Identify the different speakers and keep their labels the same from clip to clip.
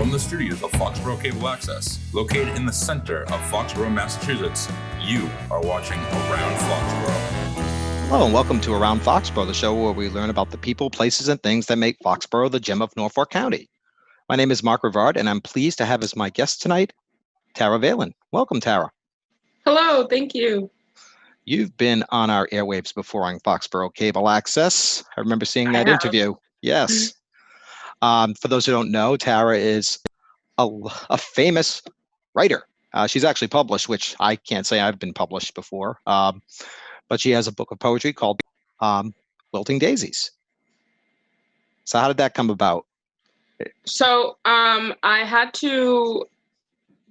Speaker 1: From the studios of Foxboro Cable Access, located in the center of Foxboro, Massachusetts, you are watching Around Foxboro.
Speaker 2: Hello and welcome to Around Foxboro, the show where we learn about the people, places, and things that make Foxboro the gem of Norfolk County. My name is Mark Rivard, and I'm pleased to have as my guest tonight, Tarah Valin. Welcome, Tarah.
Speaker 3: Hello, thank you.
Speaker 2: You've been on our airwaves before on Foxboro Cable Access. I remember seeing that interview. Yes. For those who don't know, Tarah is a famous writer. She's actually published, which I can't say I've been published before. But she has a book of poetry called Wilting Daisies. So how did that come about?
Speaker 3: So I had to,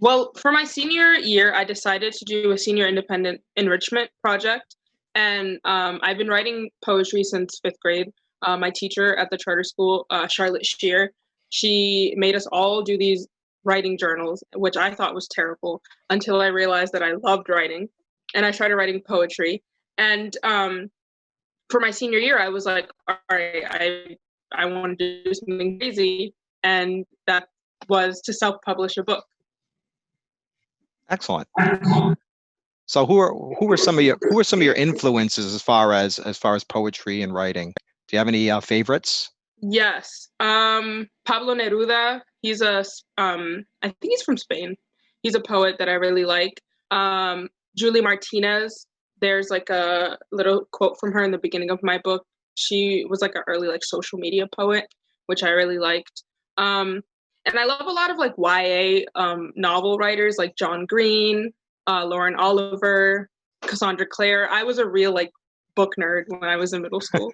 Speaker 3: for my senior year, I decided to do a senior independent enrichment project. And I've been writing poetry since fifth grade. My teacher at the charter school, Charlotte Shear, she made us all do these writing journals, which I thought was terrible until I realized that I loved writing. And I started writing poetry. And for my senior year, I was like, all right, I want to do something crazy. And that was to self-publish a book.
Speaker 2: Excellent. So who are some of your influences as far as poetry and writing? Do you have any favorites?
Speaker 3: Yes. Pablo Neruda, he's I think he's from Spain. He's a poet that I really like. Julie Martinez, there's like a little quote from her in the beginning of my book. She was like an early like social media poet, which I really liked. And I love a lot of like YA novel writers like John Green, Lauren Oliver, Cassandra Clare. I was a real like book nerd when I was in middle school.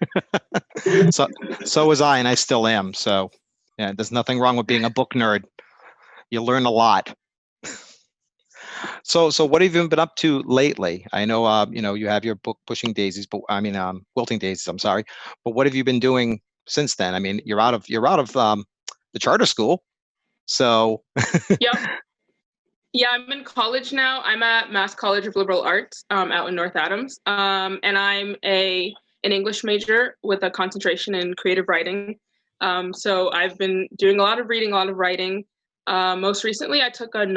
Speaker 2: So was I, and I still am. So yeah, there's nothing wrong with being a book nerd. You learn a lot. So what have you been up to lately? I know you have your book Wilting Daisies, I'm sorry. But what have you been doing since then? I mean, you're out of the charter school. So
Speaker 3: Yeah, I'm in college now. I'm at Mass College of Liberal Arts out in North Adams. And I'm an English major with a concentration in creative writing. So I've been doing a lot of reading, a lot of writing. Most recently, I took a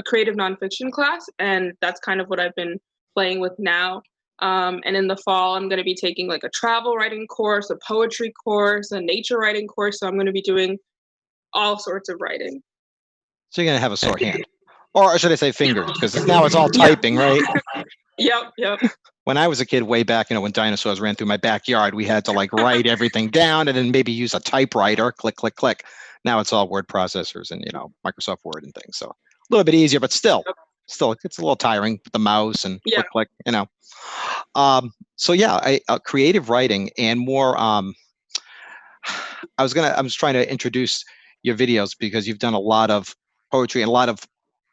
Speaker 3: creative nonfiction class, and that's kind of what I've been playing with now. And in the fall, I'm going to be taking like a travel writing course, a poetry course, a nature writing course. So I'm going to be doing all sorts of writing.
Speaker 2: So you're going to have a sore hand, or should I say fingers, because now it's all typing, right?
Speaker 3: Yep.
Speaker 2: When I was a kid way back, when dinosaurs ran through my backyard, we had to like write everything down and then maybe use a typewriter, click, click, click. Now it's all word processors and, Microsoft Word and things. So a little bit easier, but still it's a little tiring with the mouse and click, click, So yeah, creative writing and more, I was trying to introduce your videos because you've done a lot of poetry and a lot of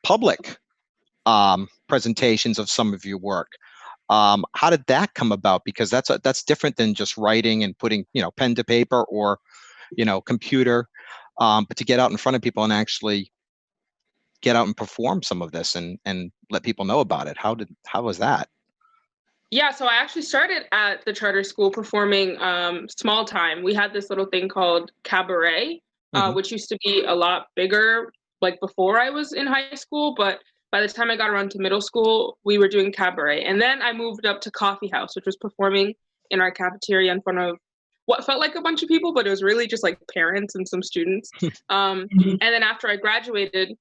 Speaker 2: public presentations of some of your work. How did that come about? Because that's different than just writing and putting, pen to paper or, computer, but to get out in front of people and actually get out and perform some of this and let people know about it. How was that?
Speaker 3: Yeah, so I actually started at the charter school performing small time. We had this little thing called cabaret, which used to be a lot bigger, like before I was in high school, but by the time I got around to middle school, we were doing cabaret. And then I moved up to Coffee House, which was performing in our cafeteria in front of what felt like a bunch of people, but it was really just like parents and some students. And then after I graduated,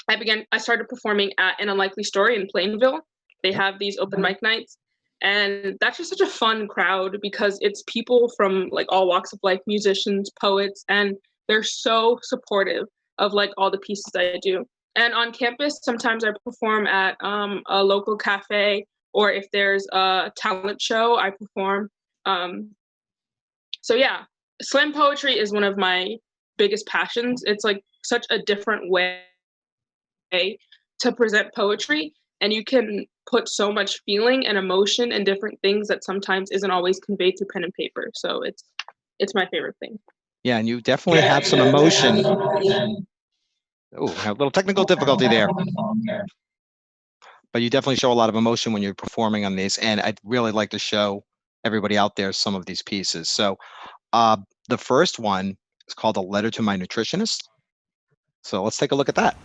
Speaker 3: I started performing at An Unlikely Story in Plainville. They have these open mic nights. And that's just such a fun crowd because it's people from like all walks of life, musicians, poets, and they're so supportive of like all the pieces I do. And on campus, sometimes I perform at a local cafe, or if there's a talent show, I perform. So yeah, slam poetry is one of my biggest passions. It's like such a different way to present poetry, and you can put so much feeling and emotion and different things that sometimes isn't always conveyed through pen and paper. So it's my favorite thing.
Speaker 2: Yeah, and you definitely have some emotion. Oh, a little technical difficulty there. But you definitely show a lot of emotion when you're performing on these, and I'd really like to show everybody out there some of these pieces. So the first one, It's called A Letter to My Nutritionist. So let's take a look at that.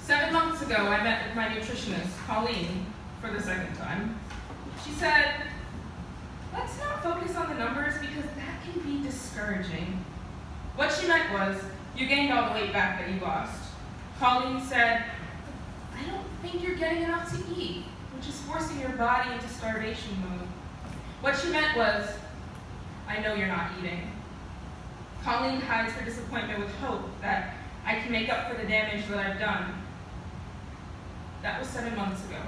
Speaker 4: 7 months ago, I met with my nutritionist, Colleen, for the second time. She said, let's not focus on the numbers because that can be discouraging. What she meant was, you gained all the weight back that you lost. Colleen said, I don't think you're getting enough to eat, which is forcing your body into starvation mode. What she meant was, I know you're not eating. Colleen hides her disappointment with hope that I can make up for the damage that I've done. That was 7 months ago.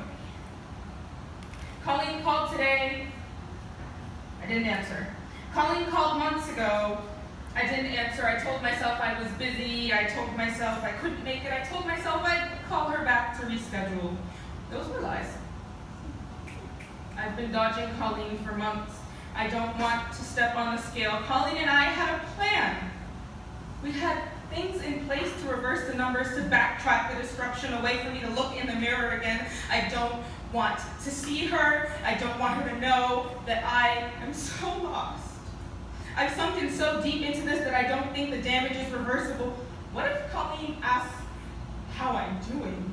Speaker 4: Colleen called today. I didn't answer. Colleen called months ago. I didn't answer. I told myself I was busy. I told myself I couldn't make it. I told myself I'd call her back to reschedule. Those were lies. I've been dodging Colleen for months. I don't want to step on the scale. Colleen and I had a plan. We had things in place to reverse the numbers, to backtrack the destruction, a way for me to look in the mirror again. I don't want to see her. I don't want her to know that I am so lost. I've sunk in so deep into this that I don't think the damage is reversible. What if Colleen asks how I'm doing?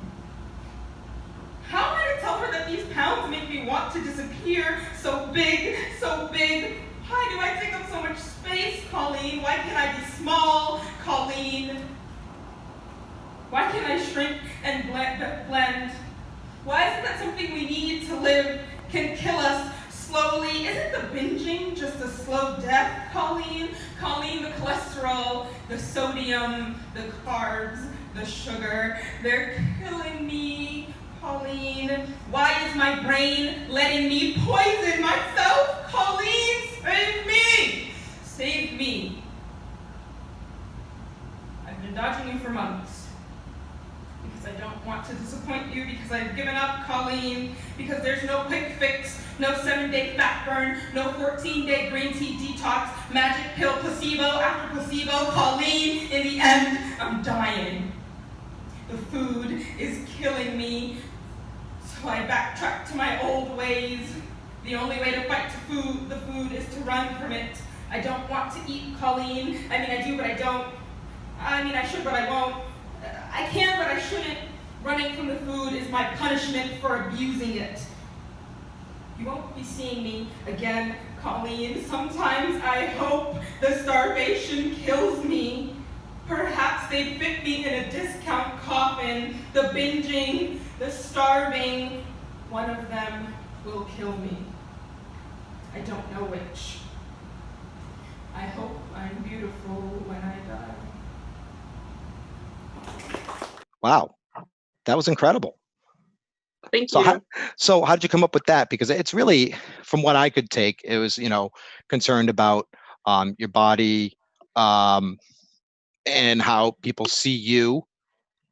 Speaker 4: How am I to tell her that these pounds make me want to disappear? So big, so big. Why do I take up so much space, Colleen? Why can't I be small, Colleen? Why can't I shrink and blend? Why isn't that something we need to live can kill us slowly? Isn't the binging just a slow death, Colleen? Colleen, the cholesterol, the sodium, the carbs, the sugar, they're killing me, Colleen. Why is my brain letting me poison myself? Colleen, save me! Save me. I've been dodging you for months because I don't want to disappoint you, because I've given up, Colleen, because there's no quick fix, no 7-day fat burn, no 14-day green tea detox, magic pill, placebo after placebo, Colleen. In the end, I'm dying. The food is killing me. So I backtrack to my old ways. The only way to fight the food is to run from it. I don't want to eat, Colleen. I mean, I do, but I don't. I mean, I should, but I won't. I can, but I shouldn't. Running from the food is my punishment for abusing it. You won't be seeing me again, Colleen. Sometimes I hope the starvation kills me. Perhaps they'd fit me in a discount coffin. The binging, the starving, one of them will kill me. I don't know which. I hope I'm beautiful when I die.
Speaker 2: Wow, that was incredible.
Speaker 3: Thank you.
Speaker 2: So how did you come up with that? Because it's really, from what I could take, it was, concerned about your body and how people see you.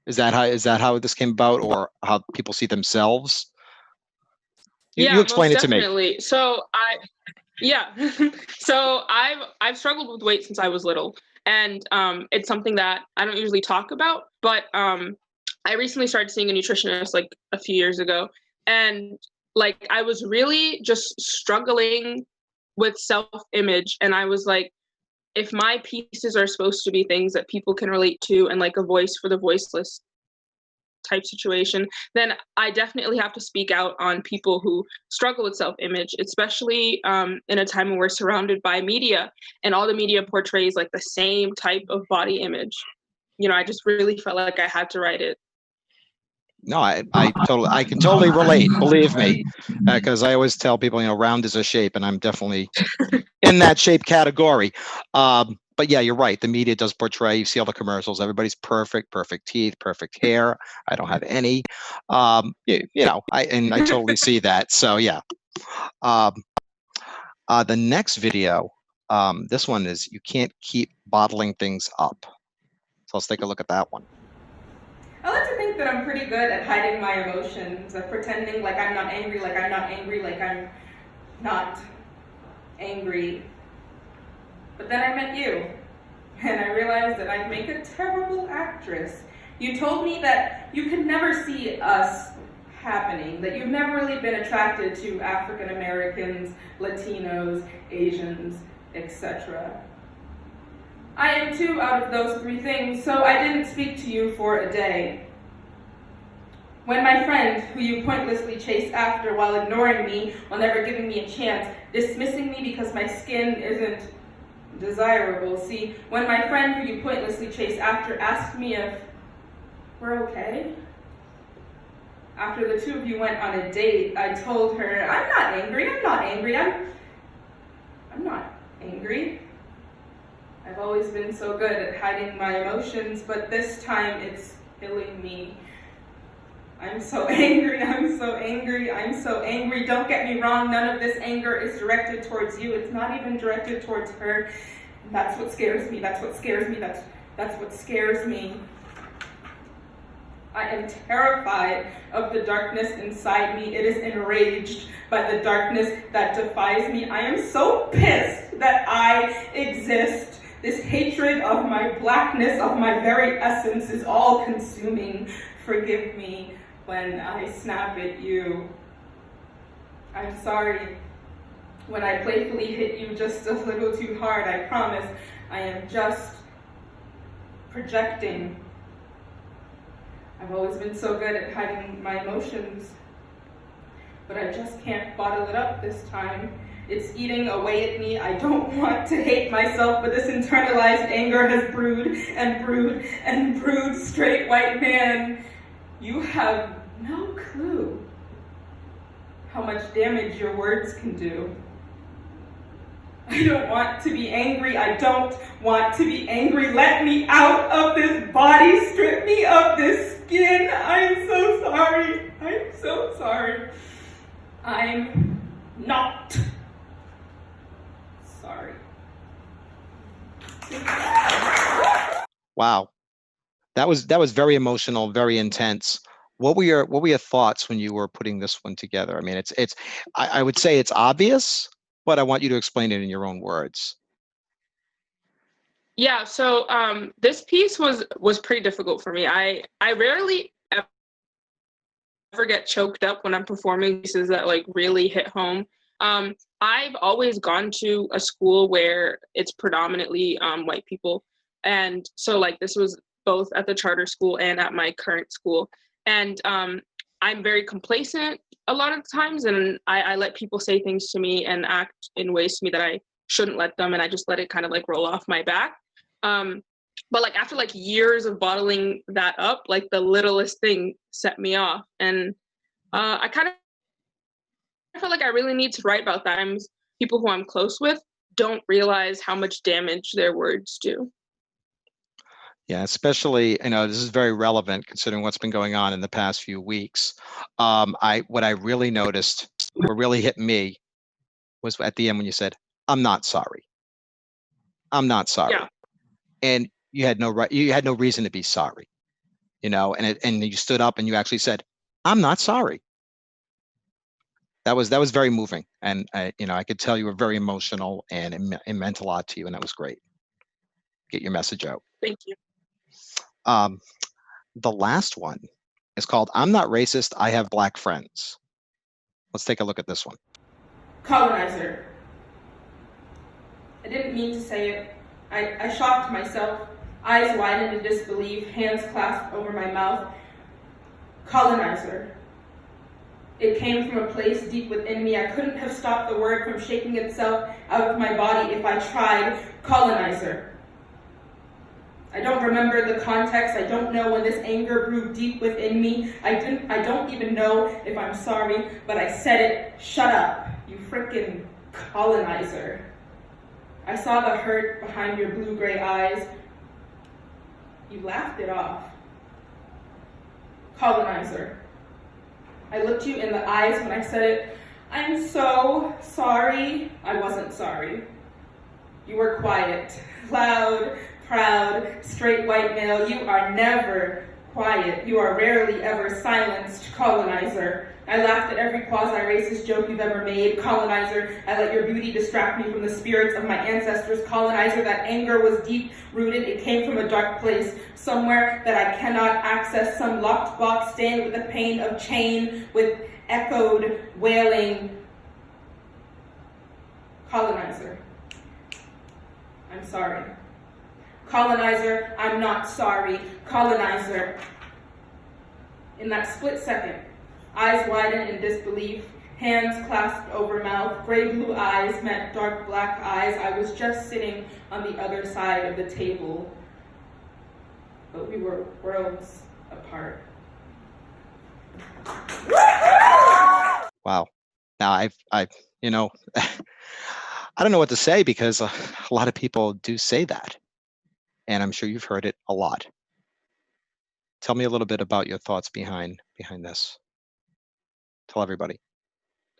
Speaker 2: Is that how this came about, or how people see themselves? You explain it to me.
Speaker 3: Definitely. So so I've struggled with weight since I was little, and it's something that I don't usually talk about, but I recently started seeing a nutritionist like a few years ago, and like I was really just struggling with self-image, and I was like, if my pieces are supposed to be things that people can relate to and like a voice for the voiceless type situation, then I definitely have to speak out on people who struggle with self-image, especially in a time when we're surrounded by media, and all the media portrays like the same type of body image. I just really felt like I had to write it.
Speaker 2: No, I can totally relate, believe me, because I always tell people, round is a shape, and I'm definitely in that shape category. But yeah, you're right. The media does portray, you see all the commercials, everybody's perfect teeth, perfect hair. I don't have any. I totally see that. So yeah. The next video, this one is, you can't keep bottling things up. So let's take a look at that one.
Speaker 4: I like to think that I'm pretty good at hiding my emotions, of pretending like I'm not angry, like I'm not angry, like I'm not angry. But then I met you, and I realized that I'd make a terrible actress. You told me that you could never see us happening, that you've never really been attracted to African Americans, Latinos, Asians, etc. I am 2 out of those 3 things, so I didn't speak to you for a day. When my friend, who you pointlessly chase after while ignoring me, while never giving me a chance, dismissing me because my skin isn't desirable. See, when my friend, who you pointlessly chase after, asked me if we're okay, after the 2 of you went on a date, I told her, I'm not angry, I'm not angry. I've always been so good at hiding my emotions, but this time it's killing me. I'm so angry. Don't get me wrong, none of this anger is directed towards you. It's not even directed towards her. That's what scares me. That's what scares me. I am terrified of the darkness inside me. It is enraged by the darkness that defies me. I am so pissed that I exist. This hatred of my blackness, of my very essence, is all consuming. Forgive me when I snap at you. I'm sorry when I playfully hit you just a little too hard. I promise I am just projecting. I've always been so good at hiding my emotions, but I just can't bottle it up this time. It's eating away at me. I don't want to hate myself, but this internalized anger has brewed and brewed and brewed. Straight white man, you have no clue how much damage your words can do. I don't want to be angry. I don't want to be angry. Let me out of this body. Strip me of this skin. I'm so sorry. I'm not sorry.
Speaker 2: Wow. That was very emotional, very intense. What were your thoughts when you were putting this one together? I mean, I would say it's obvious, but I want you to explain it in your own words.
Speaker 3: Yeah, so this piece was pretty difficult for me. I rarely ever get choked up when I'm performing pieces that like really hit home. I've always gone to a school where it's predominantly white people, and so like this was both at the charter school and at my current school. And I'm very complacent a lot of times, and I let people say things to me and act in ways to me that I shouldn't let them, and I just let it kind of like roll off my back. But like after like years of bottling that up, like the littlest thing set me off, and I kind of feel like I really need to write about that. People who I'm close with don't realize how much damage their words do.
Speaker 2: Yeah, especially, this is very relevant considering what's been going on in the past few weeks. What I really noticed, what really hit me, was at the end when you said, I'm not sorry. I'm not sorry.
Speaker 3: Yeah.
Speaker 2: And you had no reason to be sorry, and you stood up and you actually said, I'm not sorry. That was very moving. And I could tell you were very emotional, and it meant a lot to you, and that was great. Get your message out.
Speaker 3: Thank you.
Speaker 2: The last one is called I'm Not Racist, I Have Black Friends. Let's take a look at this one.
Speaker 4: Colonizer. I didn't mean to say it. I shocked myself, eyes widened in disbelief, hands clasped over my mouth. Colonizer. It came from a place deep within me. I couldn't have stopped the word from shaking itself out of my body if I tried. Colonizer. I don't remember the context. I don't know when this anger grew deep within me. I don't even know if I'm sorry, but I said it. Shut up, you frickin' colonizer. I saw the hurt behind your blue-gray eyes. You laughed it off. Colonizer. I looked you in the eyes when I said it. I'm so sorry. I wasn't sorry. You were quiet, loud, proud, straight white male. You are never quiet. You are rarely ever silenced. Colonizer. I laughed at every quasi-racist joke you've ever made. Colonizer. I let your beauty distract me from the spirits of my ancestors. Colonizer. That anger was deep-rooted. It came from a dark place, somewhere that I cannot access. Some locked box stained with the pain of chain, with echoed wailing. Colonizer. I'm sorry. Colonizer, I'm not sorry. Colonizer. In that split second, eyes widen in disbelief, hands clasped over mouth, gray blue eyes met dark black eyes. I was just sitting on the other side of the table, but we were worlds apart.
Speaker 2: Wow. Now I I don't know what to say, because a lot of people do say that, and I'm sure you've heard it a lot. Tell me a little bit about your thoughts behind this. Tell everybody.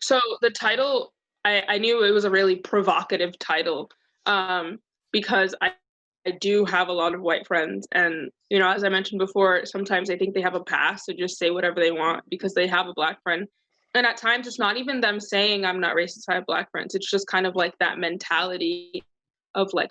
Speaker 3: So the title, I knew it was a really provocative title, because I do have a lot of white friends, and as I mentioned before, sometimes I think they have a pass to just say whatever they want because they have a Black friend. And at times it's not even them saying I'm not racist, I have Black friends. It's just kind of like that mentality of like,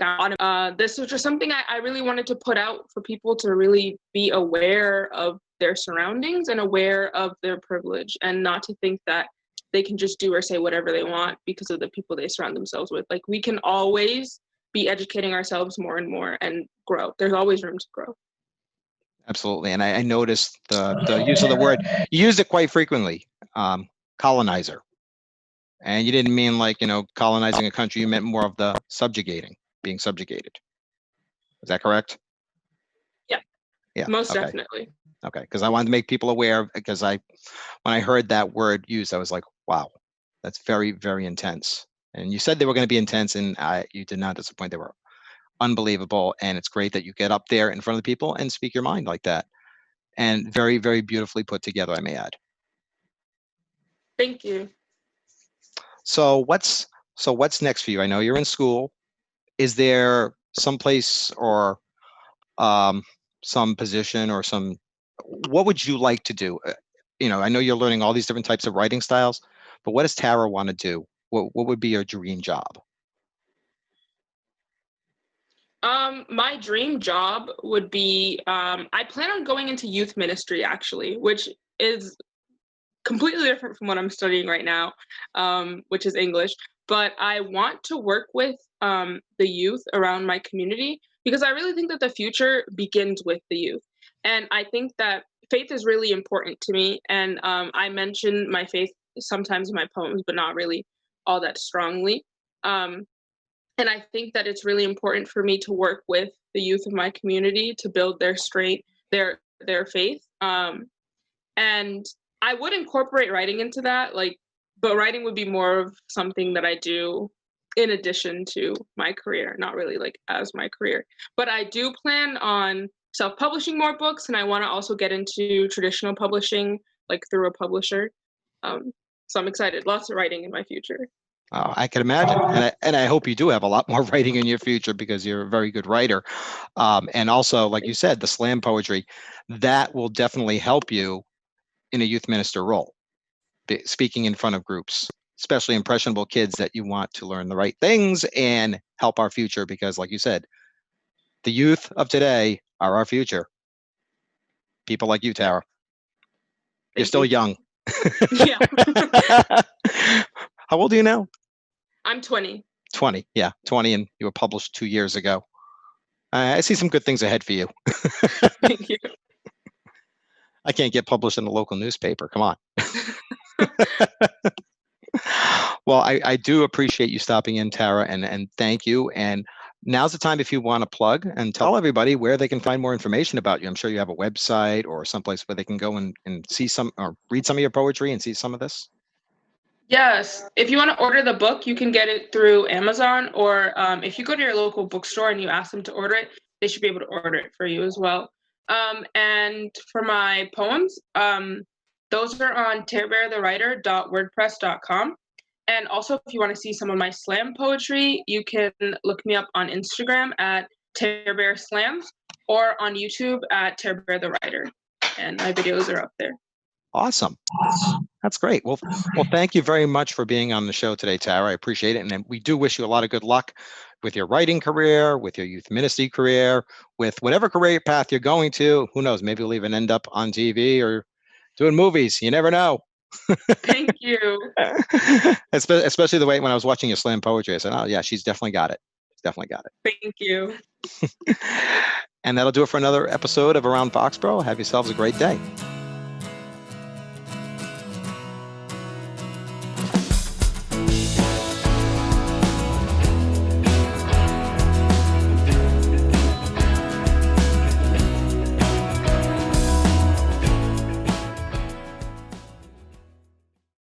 Speaker 3: this was just something I really wanted to put out for people to really be aware of their surroundings and aware of their privilege, and not to think that they can just do or say whatever they want because of the people they surround themselves with. Like, we can always be educating ourselves more and more and grow. There's always room to grow.
Speaker 2: Absolutely. And I noticed the use of the word. You used it quite frequently, colonizer. And you didn't mean like, colonizing a country. You meant more of the subjugating, being subjugated. Is that correct?
Speaker 3: Yeah.
Speaker 2: Yeah.
Speaker 3: Most
Speaker 2: okay.
Speaker 3: definitely.
Speaker 2: Okay. Because I wanted to make people aware, because when I heard that word used, I was like, wow, that's very, very intense. And you said they were going to be intense, and you did not disappoint. They were unbelievable. And it's great that you get up there in front of the people and speak your mind like that. And very, very beautifully put together, I may add.
Speaker 3: Thank you.
Speaker 2: So what's next for you? I know you're in school. Is there some place or some position or what would you like to do? I know you're learning all these different types of writing styles, but what does Tarah want to do? What would be your dream job?
Speaker 3: My dream job would be, I plan on going into youth ministry, actually, which is completely different from what I'm studying right now, which is English. But I want to work with the youth around my community, because I really think that the future begins with the youth. And I think that faith is really important to me. And I mention my faith sometimes in my poems, but not really all that strongly. And I think that it's really important for me to work with the youth of my community to build their strength, their faith. And I would incorporate writing into that, but writing would be more of something that I do in addition to my career, not really like as my career. But I do plan on self-publishing more books, and I want to also get into traditional publishing, like through a publisher. So I'm excited. Lots of writing in my future.
Speaker 2: Oh, I can imagine. And I hope you do have a lot more writing in your future, because you're a very good writer. And also, like you said, the slam poetry, that will definitely help you in a youth minister role, speaking in front of groups, especially impressionable kids that you want to learn the right things and help our future. Because like you said, the youth of today are our future. People like you, Tarah. You're still young.
Speaker 3: Yeah.
Speaker 2: How old are you now?
Speaker 3: I'm 20.
Speaker 2: 20, yeah, 20, and you were published 2 years ago. I see some good things ahead for you.
Speaker 3: Thank you.
Speaker 2: I can't get published in the local newspaper. Come on. Well, I do appreciate you stopping in, Tarah, and thank you. And now's the time if you want to plug and tell everybody where they can find more information about you. I'm sure you have a website or someplace where they can go and see some or read some of your poetry and see some of this.
Speaker 3: Yes. If you want to order the book, you can get it through Amazon, or if you go to your local bookstore and you ask them to order it, they should be able to order it for you as well. And for my poems, those are on tarahbearthewriter.wordpress.com. And also, if you want to see some of my slam poetry, you can look me up on Instagram at tarahbearslams or on YouTube at tarahbearthewriter. And my videos are up there.
Speaker 2: Awesome. That's great. Well, thank you very much for being on the show today, Tarah. I appreciate it. And we do wish you a lot of good luck with your writing career, with your youth ministry career, with whatever career path you're going to. Who knows? Maybe you'll even end up on TV or doing movies. You never know.
Speaker 3: Thank you.
Speaker 2: Especially the way when I was watching your slam poetry, I said, oh, yeah, she's definitely got it. She's definitely got it.
Speaker 3: Thank you.
Speaker 2: And that'll do it for another episode of Around Foxborough. Have yourselves a great day.